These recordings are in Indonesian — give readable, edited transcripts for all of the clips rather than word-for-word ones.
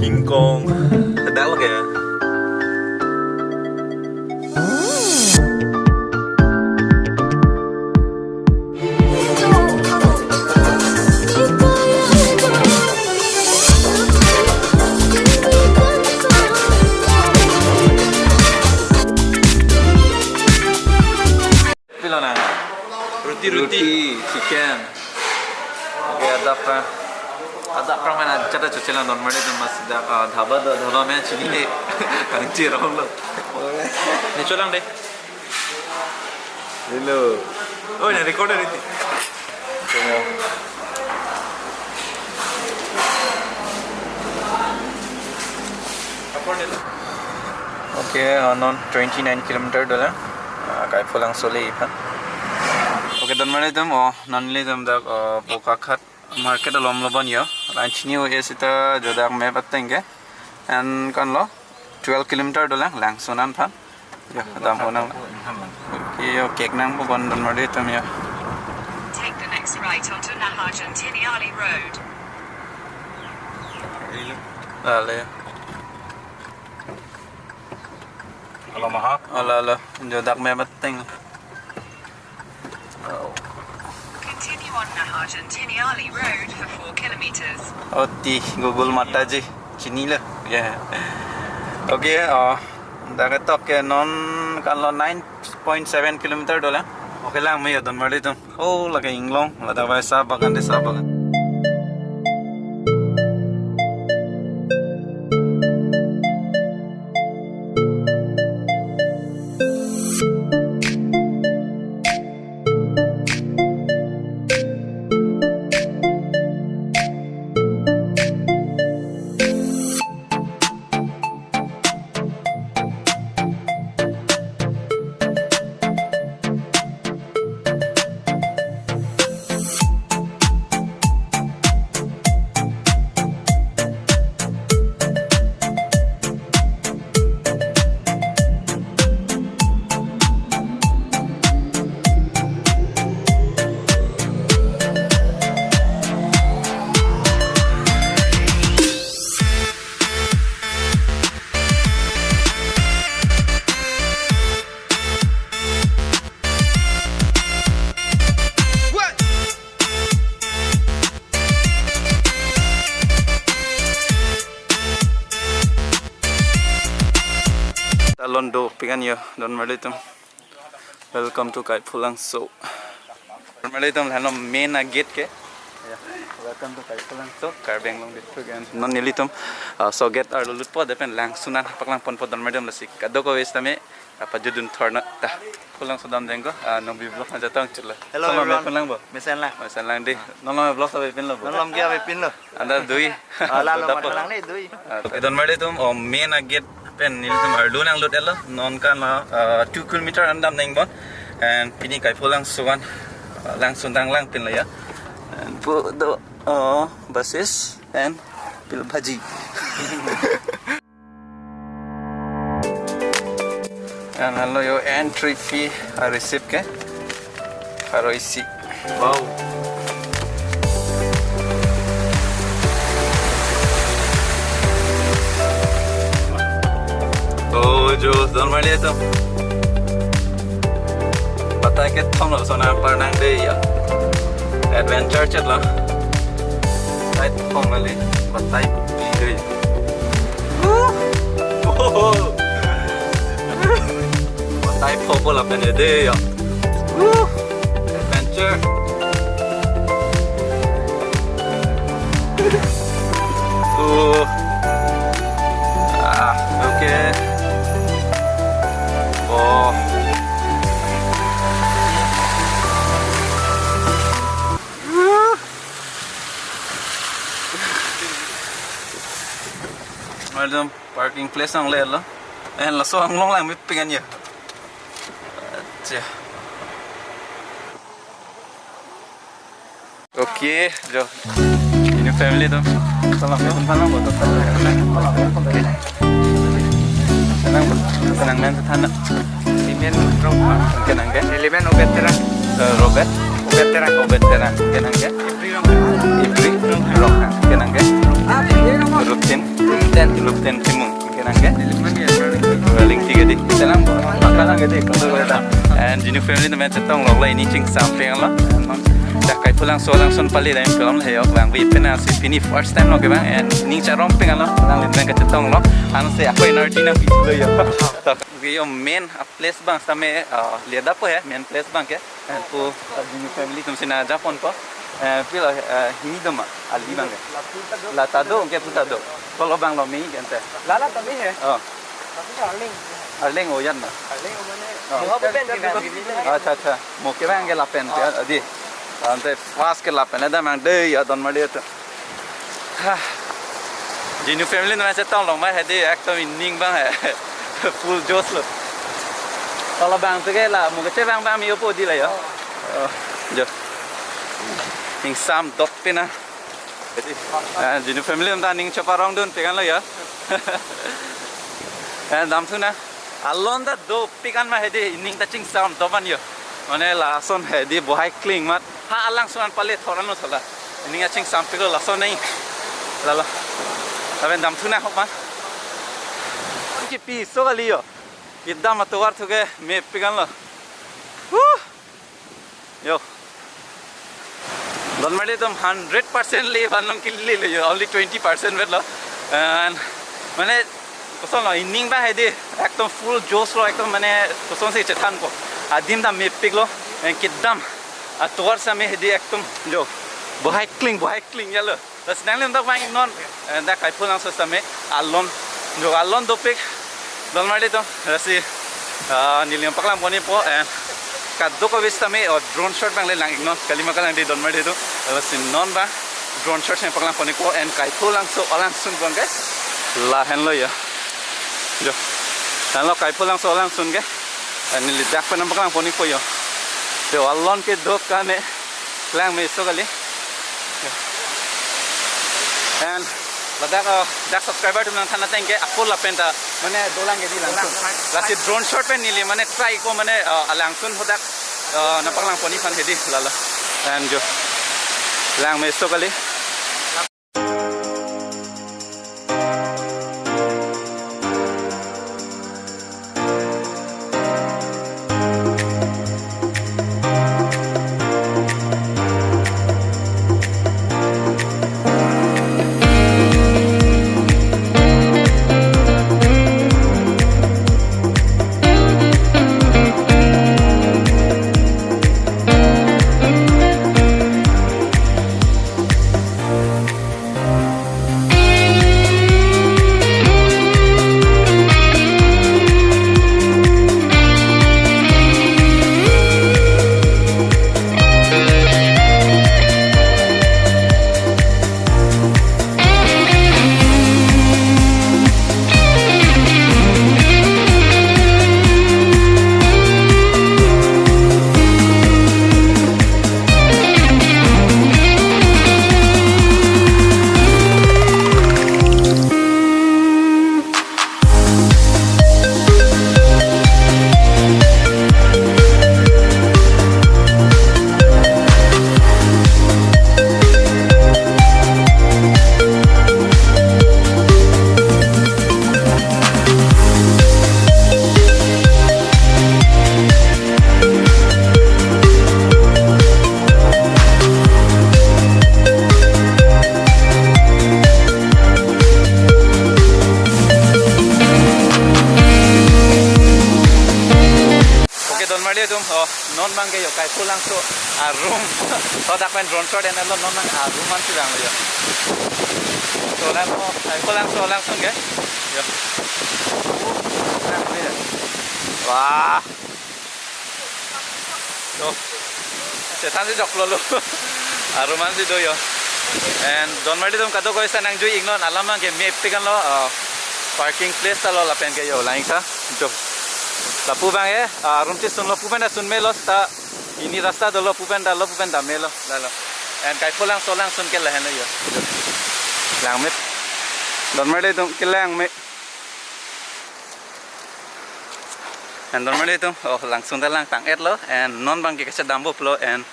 King Kong. Sedap lah kaya. Roti chicken. Oke, ada apa mana cara cucilan normal itu masih dah dhaba में चीनी है करेंसी रहूं लो नहीं चलांग दे हेलो ओह ना रिकॉर्डर इतनी okay non 29 kilometer dola Kaipholangso le ipan oke dan mana itu non le jam dak Bokakhat market alom loban yo lunch new is ita jodak map atenge and kan lo 12 kilometer dola LANGSUN an phan ya dam honang oke yo cake nang po bon dan mana itu ya take the next right onto Naharjan Alir road ale Halo maha. ala jodak map ateng continue on Naharjan Alir road for 4 kilometers Oti Google Mata ji sini lah ya oke dah kata ke non kalau 9.7 kilometer dola oke lah mai don mari tum oh lagi Anglong lada baisa bagan desa bagan Alon Dopik ya don malitum welcome to Kaipholangso don malitum hano main gate ke ya welcome to Kaipholangso Karbi Anglong district and non nilitum so gate ar lulut po depen LANGSUN paklang pon don malitum lasik kadoko wes tame apa judun thorna ta Kaipholangso dam dengo no bi vlog na jatang chula Hello everyone. Mesan lang di non lo vlog sabe pin lo Non lam kya pin lo. anda dui La lo lang ni dui. don malitum main gate pen nilitum ar lunang lut elo non kan 2 kilometer andam neng bon and pini Kaipholangso kan LANGSUN dang lang pin la ya and po do buses and pil bhaji and hello yo entry fee receipt ke haro isi wow जो don mali itu pata ke thong lo sona parnang de ya adventure chat lo tai thong mali patai de patai phobo la pen de ya adventure okay oh Madam parking place ang lelo and laso ang long lang mit pingan niya okay jo ini family tuh salam ya salam buat tenang men tanah limen roba kenang ke limen obet terang robet obet terang kenang ke ibri roka kenang ke rutin cái gì có tôi đó and you family nó mình sẽ tông lọc lại ní chỉnh something loจากไก่พลังโซลังซุนปาลีได้ก็ล้อมเหวบางวีเป็นอาสิฟินิ first time เนาะกันบ้าง and นิ่งจะร้องเพลงกันเนาะหลังเล่นกันจะต้องเนาะอันเสียไป energy นะพี่เลยอ่ะแต่ก็ main place บางสมัยเลียดไปmain place บางแก and ผู้ you family ตุ่มสินะญี่ปุ่นก็พี่เราฮิมิดมาอัลลีบางแกลาตาโดแกพุตาโดก็เราบางเรามีกันแต่ลาตามีเหรออัลเลงโอยันนะเขาเป็นअच्छाโมเกบ้างแกลาเป็นดีAnte fast ke lapen ada mang dei ya don mali itu. Jinu family nu macam tong long mai hadi ekdom inning bang hai full josh lo. Kalau bang tu ke lah mungkin cewang bang mio podi lah ya. Jo. Ning sam Dopik na. Jinu family nu ning chaparong dun pegang lo ya. Dam tu na. Alon da Dopik kan mai hadi inning touching sound doban yo. Mana lason hadi bohai cling mat. Ha LANGSUN palit thoran lo thola. Ini ngacing sampai lo lason nahi. Lalo. Tapi dam tu na hok man. Ki pi so kali yo. Idam atuar tu ke me pegang lo. Yo. Don mali tum 100% le banam killi le yo. Only 20% bet lo. And mana koson lo inning ba hai de. Ekdom full josh lo ekdom mana koson se chetan ko. Adim dam me peg lo. Kidam atuar sama hedi ekdom jo bohai cling ya lo terus nang dak bang non dak Kaipholangso sama Alon jo Alon Dopik don mali to rasi niliam paklam poni po kaddo ko vista me drone shot bang le lang ignon kalima kalang di don mali to rasi non ba drone shot sem paklam poni ko and Kaipholangso LANGSUN bang guys la hen lo ya jo dan lo Kaipholangso LANGSUN ke nili dak pa nang paklam poni ko yo Yo Alon ke dok kane lang me so kali and dak subscriber tu nang thana tengke akol la penta mane dolang ke di LANGSUN lasi drone shot pen nili mane try ko mane LANGSUN hodak napang lang poni fan hedi lala and jo lang me so kali non mang ke yo Kaipholangso room so dak pen drone shot en lo non mang room man si dang yo so la mo Kaipholangso LANGSUN ke yo wah so setan si jok lo room man si do yo and don mari tum kado ko isa nang jui ignon alam mang ke map pikan lo parking place ta lo la pen ke yo lain ka jo Lapu bang ya, rumti sun lo pupen da sun melo sta ini rasta do lo pupen da melo lalo. And Kaipholangso LANGSUN ke lahen yo. Lang met. Don mari tum ke lang me. And don mari tum LANGSUN da lang tang et lo and non bang ke kasa dambo plo and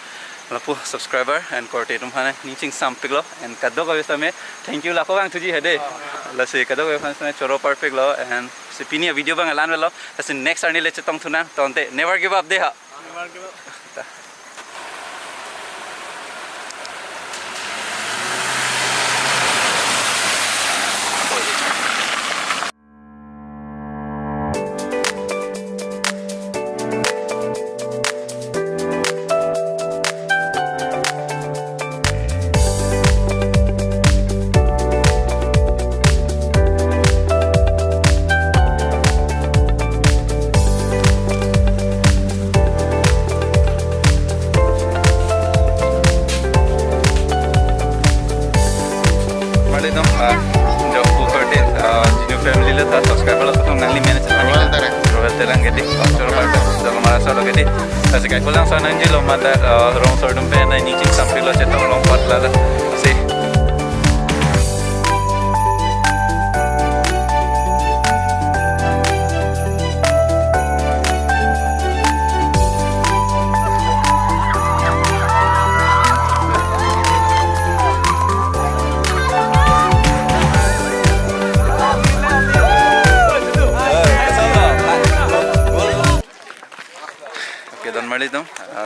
lapu subscriber and korte tum hane niching sampik lo and kado ko bisa me thank you lako bang tuji hede. Lasi kado ko fan choro perfect lo and so pini video bang alan velo as next arni le chetong thuna tonte never give up de ha Kasi Kaipholangso nang jilo mata rong sordum pe na niching sampai lo cetong lompat lala si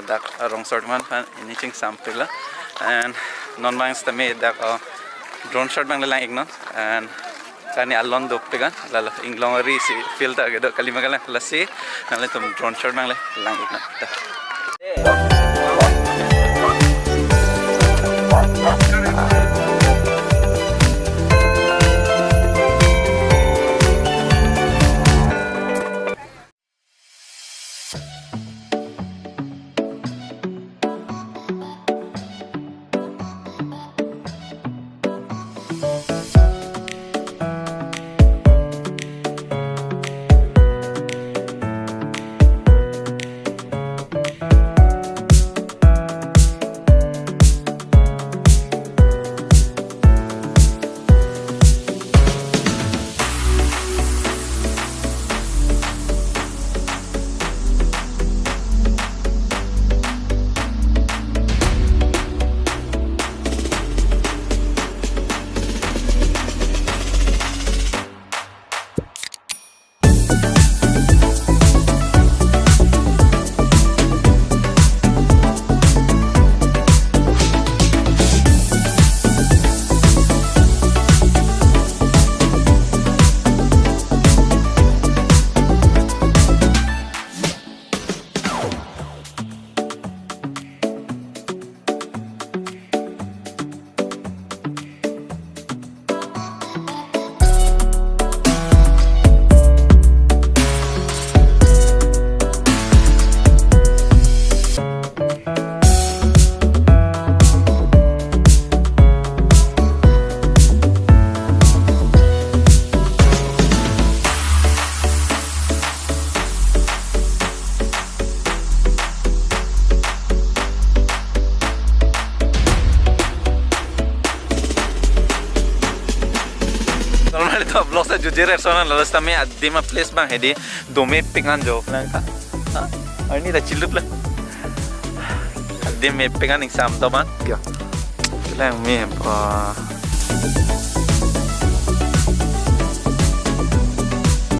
dak rong sort man fan niching sampai la and non bangs tame dak drone shot bang lang ignon and kani Alon Dopik lala Anglong ri si filter gedo kalimagala lasi nale tum drone shot bang lang ignon vlog sa jujur restaurant lalas tame adima place bang hedi dome pingan jo lang ka ha ani da chilut la adime pingan exam to man kya lang me